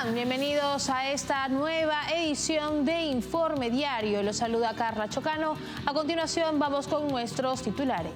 están? Bienvenidos a esta nueva edición de Informe Diario. Los saluda Carla Chocano. A continuación vamos con nuestros titulares.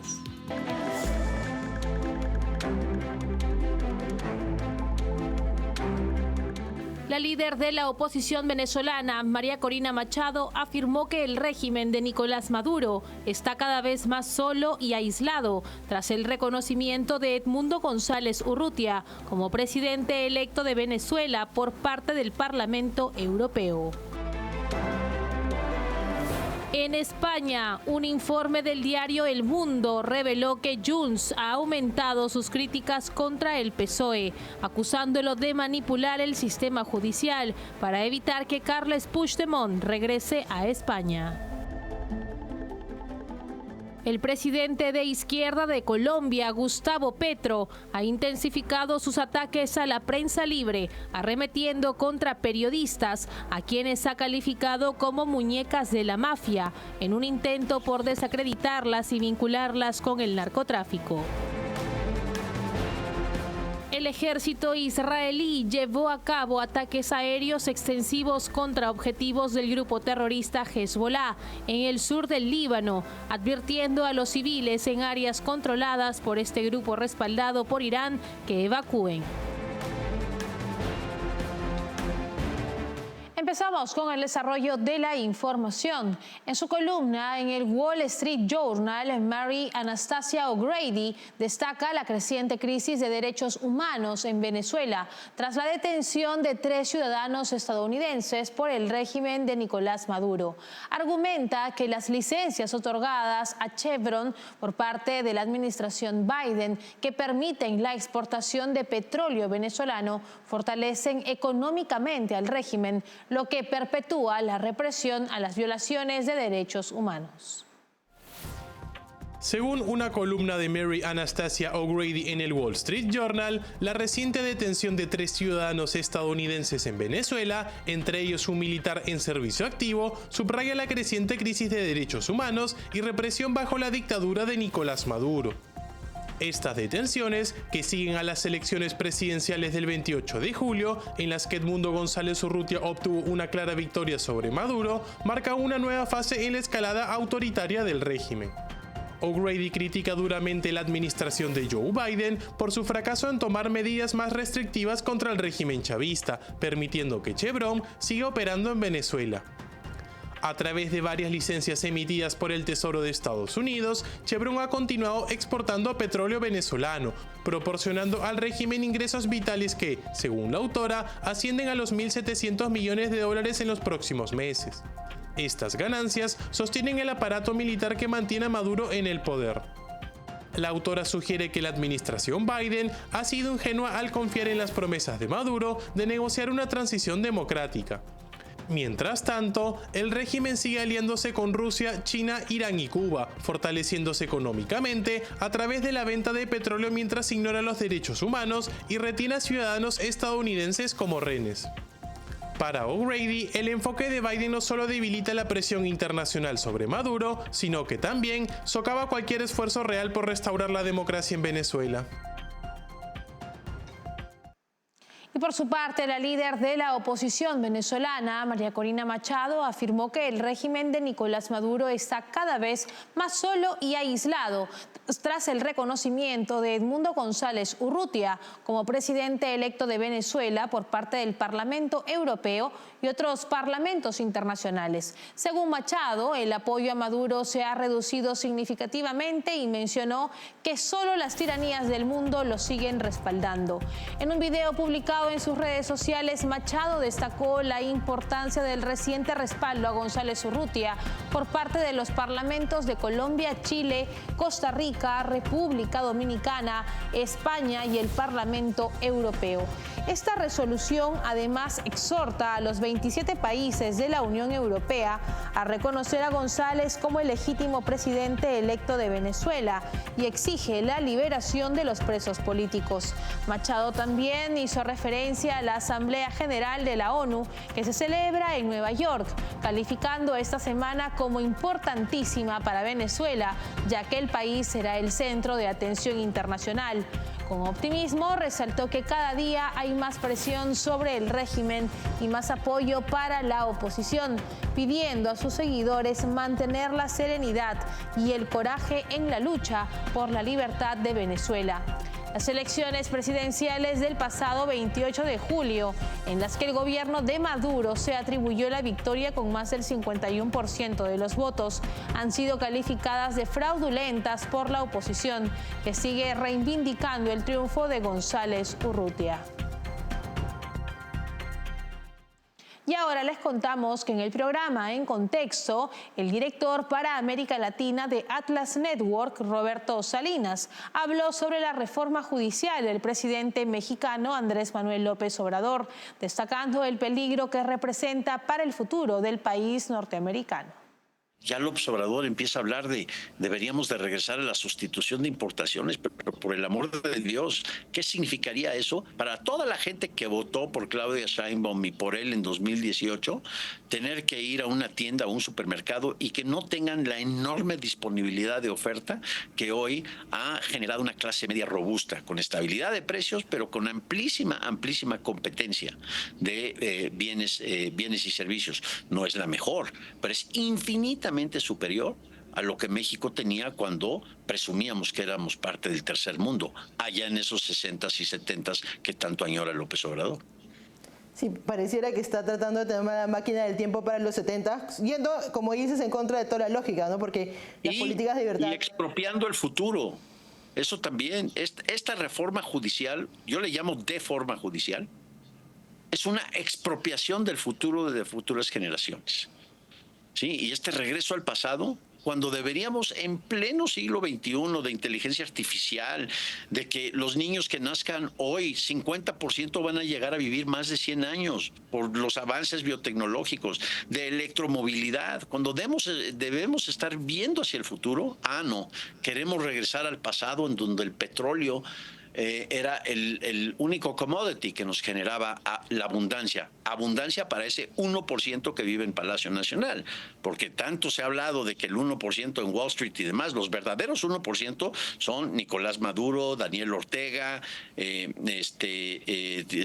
La líder de la oposición venezolana, María Corina Machado, afirmó que el régimen de Nicolás Maduro está cada vez más solo y aislado tras el reconocimiento de Edmundo González Urrutia como presidente electo de Venezuela por parte del Parlamento Europeo. En España, un informe del diario El Mundo reveló que Junts ha aumentado sus críticas contra el PSOE, acusándolo de manipular el sistema judicial para evitar que Carles Puigdemont regrese a España. El presidente de izquierda de Colombia, Gustavo Petro, ha intensificado sus ataques a la prensa libre, arremetiendo contra periodistas, a quienes ha calificado como muñecas de la mafia, en un intento por desacreditarlas y vincularlas con el narcotráfico. El ejército israelí llevó a cabo ataques aéreos extensivos contra objetivos del grupo terrorista Hezbollah en el sur del Líbano, advirtiendo a los civiles en áreas controladas por este grupo respaldado por Irán que evacúen. Empezamos con el desarrollo de la información. En su columna en el Wall Street Journal, Mary Anastasia O'Grady destaca la creciente crisis de derechos humanos en Venezuela tras la detención de 3 ciudadanos estadounidenses por el régimen de Nicolás Maduro. Argumenta que las licencias otorgadas a Chevron por parte de la administración Biden, que permiten la exportación de petróleo venezolano, fortalecen económicamente al régimen, lo que perpetúa la represión a las violaciones de derechos humanos. Según una columna de Mary Anastasia O'Grady en el Wall Street Journal, la reciente detención de 3 ciudadanos estadounidenses en Venezuela, entre ellos un militar en servicio activo, subraya la creciente crisis de derechos humanos y represión bajo la dictadura de Nicolás Maduro. Estas detenciones, que siguen a las elecciones presidenciales del 28 de julio, en las que Edmundo González Urrutia obtuvo una clara victoria sobre Maduro, marcan una nueva fase en la escalada autoritaria del régimen. O'Grady critica duramente la administración de Joe Biden por su fracaso en tomar medidas más restrictivas contra el régimen chavista, permitiendo que Chevron siga operando en Venezuela. A través de varias licencias emitidas por el Tesoro de Estados Unidos, Chevron ha continuado exportando petróleo venezolano, proporcionando al régimen ingresos vitales que, según la autora, ascienden a los 1.700 millones de dólares en los próximos meses. Estas ganancias sostienen el aparato militar que mantiene a Maduro en el poder. La autora sugiere que la administración Biden ha sido ingenua al confiar en las promesas de Maduro de negociar una transición democrática. Mientras tanto, el régimen sigue aliándose con Rusia, China, Irán y Cuba, fortaleciéndose económicamente a través de la venta de petróleo mientras ignora los derechos humanos y retiene a ciudadanos estadounidenses como rehenes. Para O'Grady, el enfoque de Biden no solo debilita la presión internacional sobre Maduro, sino que también socava cualquier esfuerzo real por restaurar la democracia en Venezuela. Y por su parte, la líder de la oposición venezolana, María Corina Machado, afirmó que el régimen de Nicolás Maduro está cada vez más solo y aislado tras el reconocimiento de Edmundo González Urrutia como presidente electo de Venezuela por parte del Parlamento Europeo y otros parlamentos internacionales. Según Machado, el apoyo a Maduro se ha reducido significativamente y mencionó que solo las tiranías del mundo lo siguen respaldando. En un video publicado en sus redes sociales, Machado destacó la importancia del reciente respaldo a González Urrutia por parte de los parlamentos de Colombia, Chile, Costa Rica, República Dominicana, España y el Parlamento Europeo. Esta resolución además exhorta a los 27 países de la Unión Europea a reconocer a González como el legítimo presidente electo de Venezuela y exige la liberación de los presos políticos. Machado también hizo referencia a la Asamblea General de la ONU que se celebra en Nueva York, calificando esta semana como importantísima para Venezuela, ya que el país será el centro de atención internacional. Con optimismo, resaltó que cada día hay más presión sobre el régimen y más apoyo para la oposición, pidiendo a sus seguidores mantener la serenidad y el coraje en la lucha por la libertad de Venezuela. Las elecciones presidenciales del pasado 28 de julio, en las que el gobierno de Maduro se atribuyó la victoria con más del 51% de los votos, han sido calificadas de fraudulentas por la oposición, que sigue reivindicando el triunfo de González Urrutia. Y ahora les contamos que en el programa En Contexto, el director para América Latina de Atlas Network, Roberto Salinas, habló sobre la reforma judicial del presidente mexicano Andrés Manuel López Obrador, destacando el peligro que representa para el futuro del país norteamericano. Ya López Obrador empieza a hablar de deberíamos de regresar a la sustitución de importaciones, pero por el amor de Dios, ¿qué significaría eso para toda la gente que votó por Claudia Sheinbaum y por él en 2018? Tener que ir a una tienda o un supermercado y que no tengan la enorme disponibilidad de oferta que hoy ha generado una clase media robusta, con estabilidad de precios, pero con amplísima competencia de bienes y servicios. No es la mejor, pero es infinitamente superior a lo que México tenía cuando presumíamos que éramos parte del tercer mundo, allá en esos 60s y 70s que tanto añora López Obrador. Sí, pareciera que está tratando de tener una máquina del tiempo para los 70, yendo, como dices, en contra de toda la lógica, ¿no? Porque las políticas de libertad... Y expropiando el futuro. Eso también, esta reforma judicial, yo le llamo deforma judicial, es una expropiación del futuro de futuras generaciones. Sí, y este regreso al pasado, cuando deberíamos en pleno siglo XXI de inteligencia artificial, de que los niños que nazcan hoy, 50% van a llegar a vivir más de 100 años por los avances biotecnológicos, de electromovilidad, cuando debemos estar viendo hacia el futuro, no, queremos regresar al pasado en donde el petróleo era el único commodity que nos generaba la abundancia para ese 1% que vive en Palacio Nacional, porque tanto se ha hablado de que el 1% en Wall Street y demás, los verdaderos 1% son Nicolás Maduro, Daniel Ortega,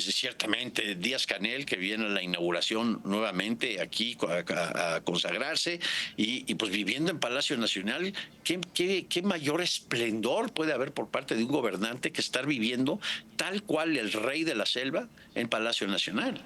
ciertamente Díaz-Canel, que viene a la inauguración nuevamente aquí a consagrarse, y pues viviendo en Palacio Nacional, ¿qué mayor esplendor puede haber por parte de un gobernante que estar viviendo tal cual el rey de la selva en Palacio Nacional?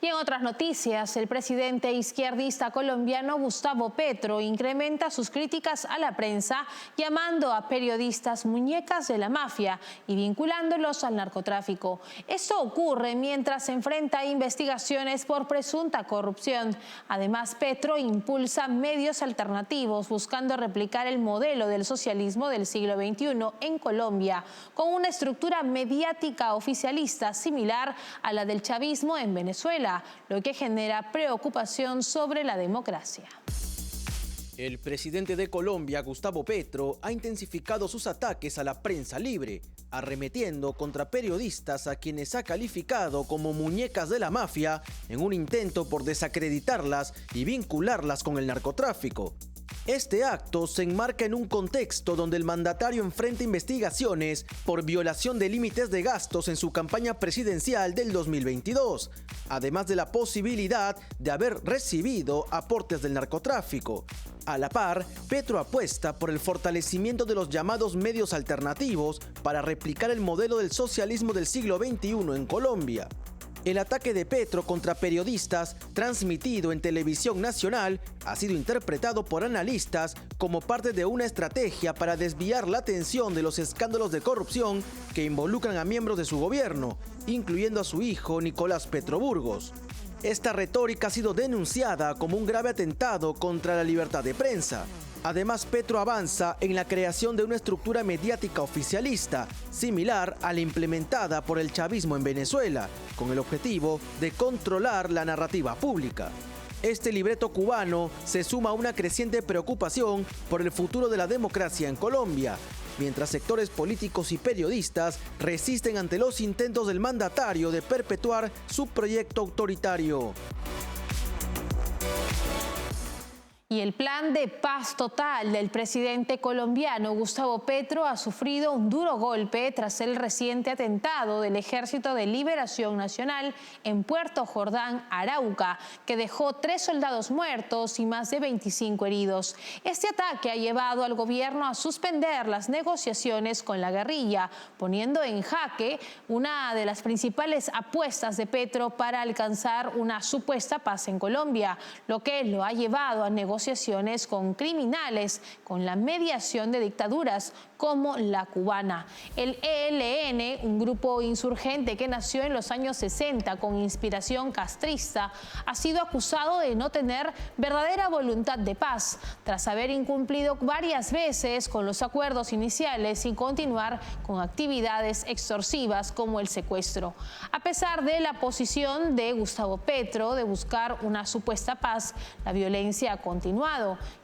Y en otras noticias, el presidente izquierdista colombiano Gustavo Petro incrementa sus críticas a la prensa, llamando a periodistas muñecas de la mafia y vinculándolos al narcotráfico. Esto ocurre mientras se enfrenta a investigaciones por presunta corrupción. Además, Petro impulsa medios alternativos buscando replicar el modelo del socialismo del siglo XXI en Colombia, con una estructura mediática oficialista similar a la del chavismo en Venezuela, lo que genera preocupación sobre la democracia. El presidente de Colombia, Gustavo Petro, ha intensificado sus ataques a la prensa libre, arremetiendo contra periodistas a quienes ha calificado como muñecas de la mafia en un intento por desacreditarlas y vincularlas con el narcotráfico. Este acto se enmarca en un contexto donde el mandatario enfrenta investigaciones por violación de límites de gastos en su campaña presidencial del 2022, además de la posibilidad de haber recibido aportes del narcotráfico. A la par, Petro apuesta por el fortalecimiento de los llamados medios alternativos para replicar el modelo del socialismo del siglo XXI en Colombia. El ataque de Petro contra periodistas, transmitido en televisión nacional, ha sido interpretado por analistas como parte de una estrategia para desviar la atención de los escándalos de corrupción que involucran a miembros de su gobierno, incluyendo a su hijo Nicolás Petro Burgos. Esta retórica ha sido denunciada como un grave atentado contra la libertad de prensa. Además, Petro avanza en la creación de una estructura mediática oficialista, similar a la implementada por el chavismo en Venezuela, con el objetivo de controlar la narrativa pública. Este libreto cubano se suma a una creciente preocupación por el futuro de la democracia en Colombia, mientras sectores políticos y periodistas resisten ante los intentos del mandatario de perpetuar su proyecto autoritario. Y el plan de paz total del presidente colombiano Gustavo Petro ha sufrido un duro golpe tras el reciente atentado del Ejército de Liberación Nacional en Puerto Jordán, Arauca, que dejó 3 soldados muertos y más de 25 heridos. Este ataque ha llevado al gobierno a suspender las negociaciones con la guerrilla, poniendo en jaque una de las principales apuestas de Petro para alcanzar una supuesta paz en Colombia, lo que lo ha llevado a negociaciones con criminales con la mediación de dictaduras como la cubana. El ELN, un grupo insurgente que nació en los años 60 con inspiración castrista, ha sido acusado de no tener verdadera voluntad de paz, tras haber incumplido varias veces con los acuerdos iniciales y continuar con actividades extorsivas como el secuestro. A pesar de la posición de Gustavo Petro de buscar una supuesta paz, la violencia ha continuado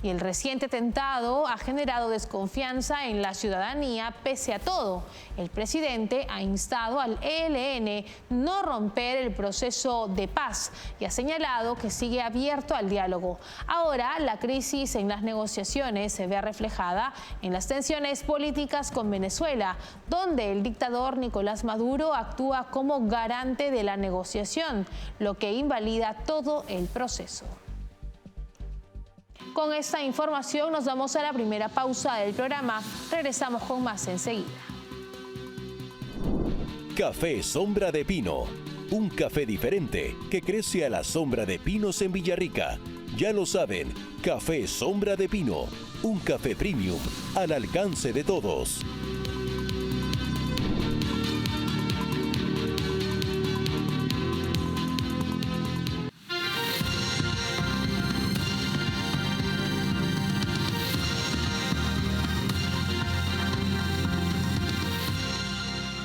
y el reciente atentado ha generado desconfianza en la ciudadanía pese a todo. El presidente ha instado al ELN no romper el proceso de paz y ha señalado que sigue abierto al diálogo. Ahora, la crisis en las negociaciones se ve reflejada en las tensiones políticas con Venezuela, donde el dictador Nicolás Maduro actúa como garante de la negociación, lo que invalida todo el proceso. Con esta información nos vamos a la primera pausa del programa. Regresamos con más enseguida. Café Sombra de Pino. Un café diferente que crece a la sombra de pinos en Villarrica. Ya lo saben, Café Sombra de Pino. Un café premium al alcance de todos.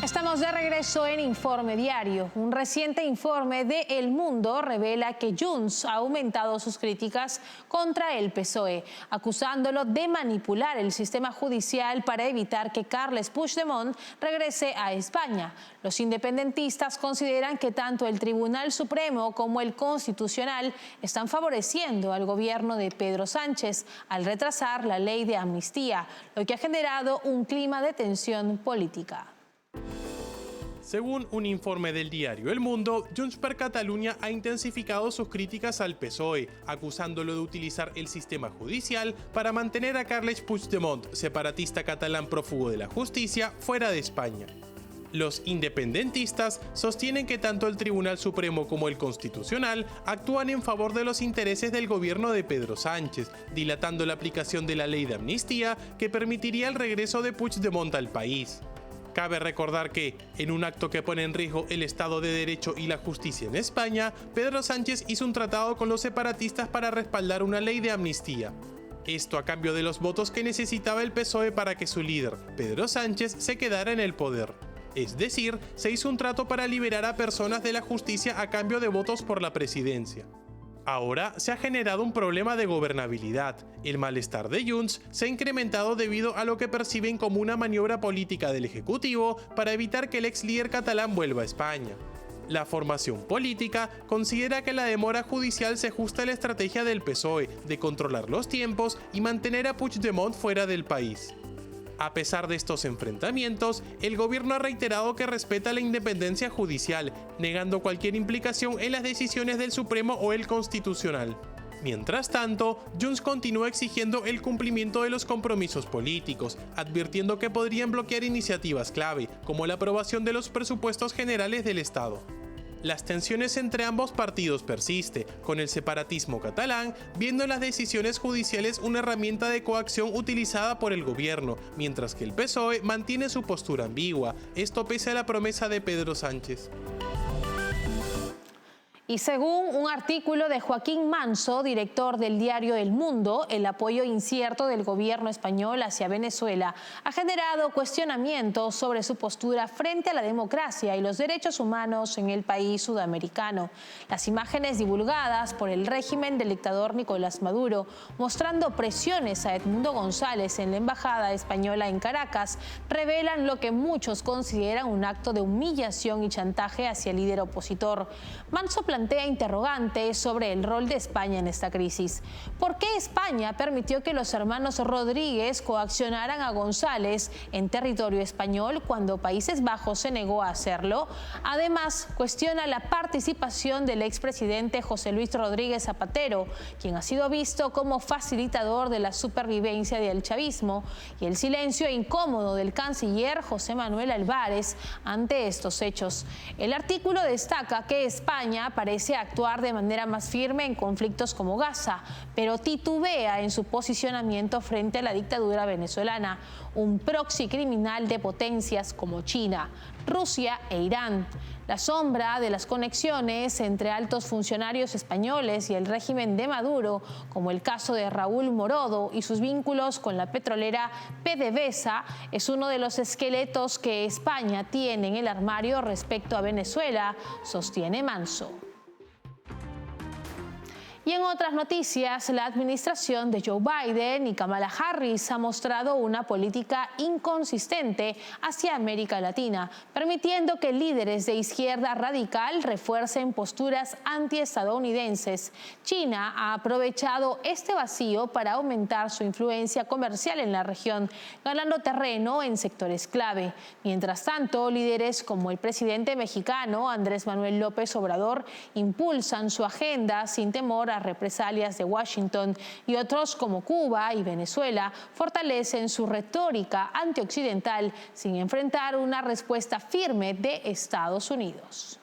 Estamos de regreso en Informe Diario. Un reciente informe de El Mundo revela que Junts ha aumentado sus críticas contra el PSOE, acusándolo de manipular el sistema judicial para evitar que Carles Puigdemont regrese a España. Los independentistas consideran que tanto el Tribunal Supremo como el Constitucional están favoreciendo al gobierno de Pedro Sánchez al retrasar la ley de amnistía, lo que ha generado un clima de tensión política. Según un informe del diario El Mundo, Junts per Catalunya ha intensificado sus críticas al PSOE, acusándolo de utilizar el sistema judicial para mantener a Carles Puigdemont, separatista catalán prófugo de la justicia, fuera de España. Los independentistas sostienen que tanto el Tribunal Supremo como el Constitucional actúan en favor de los intereses del gobierno de Pedro Sánchez, dilatando la aplicación de la ley de amnistía que permitiría el regreso de Puigdemont al país. Cabe recordar que, en un acto que pone en riesgo el Estado de Derecho y la justicia en España, Pedro Sánchez hizo un tratado con los separatistas para respaldar una ley de amnistía. Esto a cambio de los votos que necesitaba el PSOE para que su líder, Pedro Sánchez, se quedara en el poder. Es decir, se hizo un trato para liberar a personas de la justicia a cambio de votos por la presidencia. Ahora se ha generado un problema de gobernabilidad. El malestar de Junts se ha incrementado debido a lo que perciben como una maniobra política del Ejecutivo para evitar que el ex líder catalán vuelva a España. La formación política considera que la demora judicial se ajusta a la estrategia del PSOE de controlar los tiempos y mantener a Puigdemont fuera del país. A pesar de estos enfrentamientos, el gobierno ha reiterado que respeta la independencia judicial, negando cualquier implicación en las decisiones del Supremo o el Constitucional. Mientras tanto, Junts continúa exigiendo el cumplimiento de los compromisos políticos, advirtiendo que podrían bloquear iniciativas clave, como la aprobación de los presupuestos generales del Estado. Las tensiones entre ambos partidos persisten, con el separatismo catalán viendo en las decisiones judiciales una herramienta de coacción utilizada por el gobierno, mientras que el PSOE mantiene su postura ambigua, esto pese a la promesa de Pedro Sánchez. Y según un artículo de Joaquín Manso, director del diario El Mundo, el apoyo incierto del gobierno español hacia Venezuela ha generado cuestionamientos sobre su postura frente a la democracia y los derechos humanos en el país sudamericano. Las imágenes divulgadas por el régimen del dictador Nicolás Maduro, mostrando presiones a Edmundo González en la embajada española en Caracas, revelan lo que muchos consideran un acto de humillación y chantaje hacia el líder opositor. Manso plantea interrogantes sobre el rol de España en esta crisis. ¿Por qué España permitió que los hermanos Rodríguez coaccionaran a González en territorio español cuando Países Bajos se negó a hacerlo? Además, cuestiona la participación del expresidente José Luis Rodríguez Zapatero, quien ha sido visto como facilitador de la supervivencia del chavismo, y el silencio incómodo del canciller José Manuel Álvarez ante estos hechos. El artículo destaca que España parece actuar de manera más firme en conflictos como Gaza, pero titubea en su posicionamiento frente a la dictadura venezolana, un proxy criminal de potencias como China, Rusia e Irán. La sombra de las conexiones entre altos funcionarios españoles y el régimen de Maduro, como el caso de Raúl Morodo y sus vínculos con la petrolera PDVSA, es uno de los esqueletos que España tiene en el armario respecto a Venezuela, sostiene Manso. Y en otras noticias, la administración de Joe Biden y Kamala Harris ha mostrado una política inconsistente hacia América Latina, permitiendo que líderes de izquierda radical refuercen posturas antiestadounidenses. China ha aprovechado este vacío para aumentar su influencia comercial en la región, ganando terreno en sectores clave. Mientras tanto, líderes como el presidente mexicano Andrés Manuel López Obrador impulsan su agenda sin temor a represalias de Washington, y otros como Cuba y Venezuela fortalecen su retórica antioccidental sin enfrentar una respuesta firme de Estados Unidos.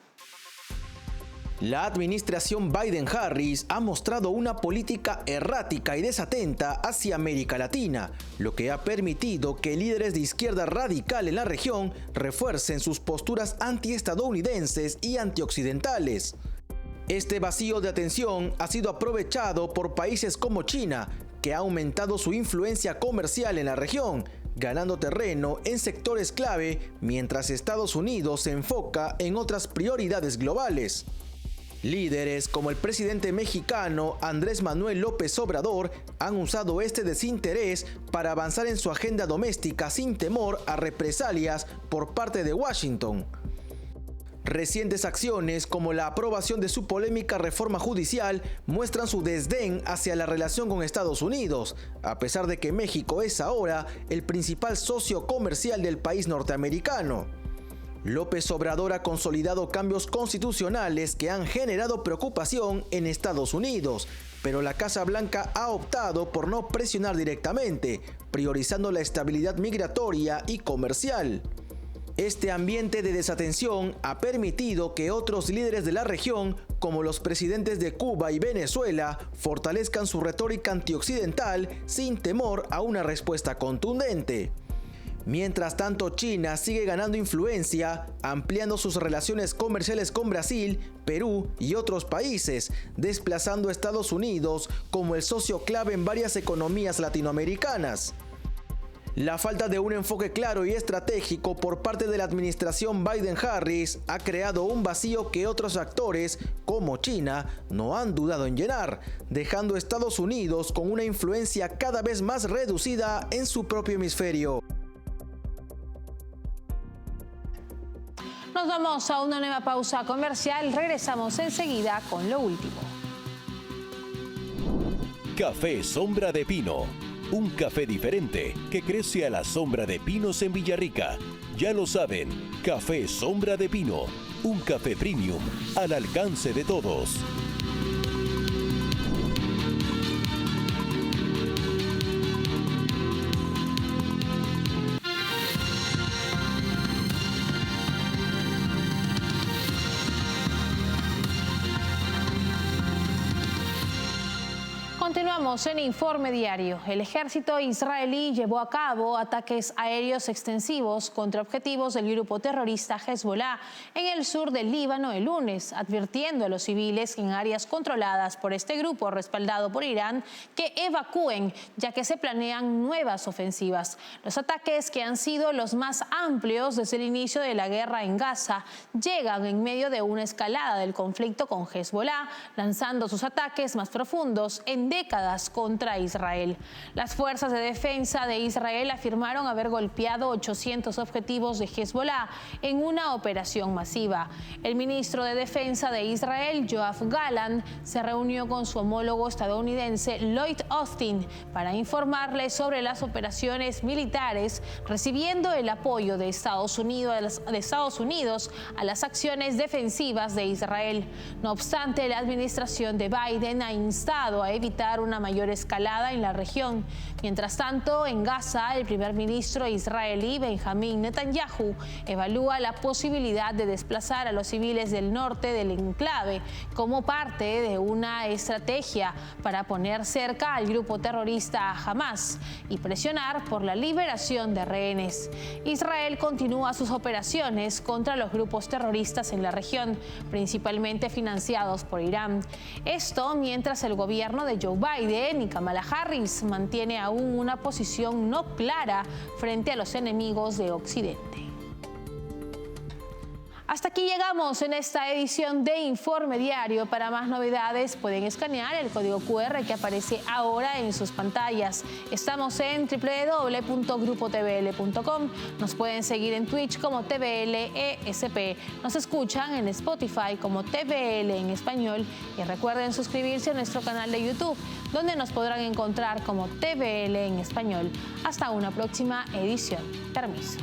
La administración Biden-Harris ha mostrado una política errática y desatenta hacia América Latina, lo que ha permitido que líderes de izquierda radical en la región refuercen sus posturas antiestadounidenses y antioccidentales. Este vacío de atención ha sido aprovechado por países como China, que ha aumentado su influencia comercial en la región, ganando terreno en sectores clave, mientras Estados Unidos se enfoca en otras prioridades globales. Líderes como el presidente mexicano Andrés Manuel López Obrador han usado este desinterés para avanzar en su agenda doméstica sin temor a represalias por parte de Washington. Recientes acciones, como la aprobación de su polémica reforma judicial, muestran su desdén hacia la relación con Estados Unidos, a pesar de que México es ahora el principal socio comercial del país norteamericano. López Obrador ha consolidado cambios constitucionales que han generado preocupación en Estados Unidos, pero la Casa Blanca ha optado por no presionar directamente, priorizando la estabilidad migratoria y comercial. Este ambiente de desatención ha permitido que otros líderes de la región, como los presidentes de Cuba y Venezuela, fortalezcan su retórica antioccidental sin temor a una respuesta contundente. Mientras tanto, China sigue ganando influencia, ampliando sus relaciones comerciales con Brasil, Perú y otros países, desplazando a Estados Unidos como el socio clave en varias economías latinoamericanas. La falta de un enfoque claro y estratégico por parte de la administración Biden-Harris ha creado un vacío que otros actores, como China, no han dudado en llenar, dejando a Estados Unidos con una influencia cada vez más reducida en su propio hemisferio. Nos vamos a una nueva pausa comercial. Regresamos enseguida con lo último. Café Sombra de Pino. Un café diferente que crece a la sombra de pinos en Villarrica. Ya lo saben, Café Sombra de Pino. Un café premium al alcance de todos. Continuamos en Informe Diario. El ejército israelí llevó a cabo ataques aéreos extensivos contra objetivos del grupo terrorista Hezbollah en el sur del Líbano el lunes, advirtiendo a los civiles en áreas controladas por este grupo respaldado por Irán que evacúen, ya que se planean nuevas ofensivas. Los ataques, que han sido los más amplios desde el inicio de la guerra en Gaza, llegan en medio de una escalada del conflicto con Hezbollah, lanzando sus ataques más profundos en décadas lanzadas contra Israel. Las fuerzas de defensa de Israel afirmaron haber golpeado 800 objetivos de Hezbollah en una operación masiva. El ministro de Defensa de Israel, Yoav Gallant, se reunió con su homólogo estadounidense Lloyd Austin para informarle sobre las operaciones militares, recibiendo el apoyo de Estados Unidos a las acciones defensivas de Israel. No obstante, la administración de Biden ha instado a evitar una mayor escalada en la región. Mientras tanto, en Gaza, el primer ministro israelí Benjamín Netanyahu evalúa la posibilidad de desplazar a los civiles del norte del enclave como parte de una estrategia para poner cerca al grupo terrorista Hamas y presionar por la liberación de rehenes. Israel continúa sus operaciones contra los grupos terroristas en la región, principalmente financiados por Irán. Esto mientras el gobierno de Joe Biden y Kamala Harris mantiene aún una posición no clara frente a los enemigos de Occidente. Hasta aquí llegamos en esta edición de Informe Diario. Para más novedades pueden escanear el código QR que aparece ahora en sus pantallas. Estamos en www.grupotvl.com. Nos pueden seguir en Twitch como TVLESP. Nos escuchan en Spotify como TVL en español. Y recuerden suscribirse a nuestro canal de YouTube, donde nos podrán encontrar como TVL en español. Hasta una próxima edición. Permiso.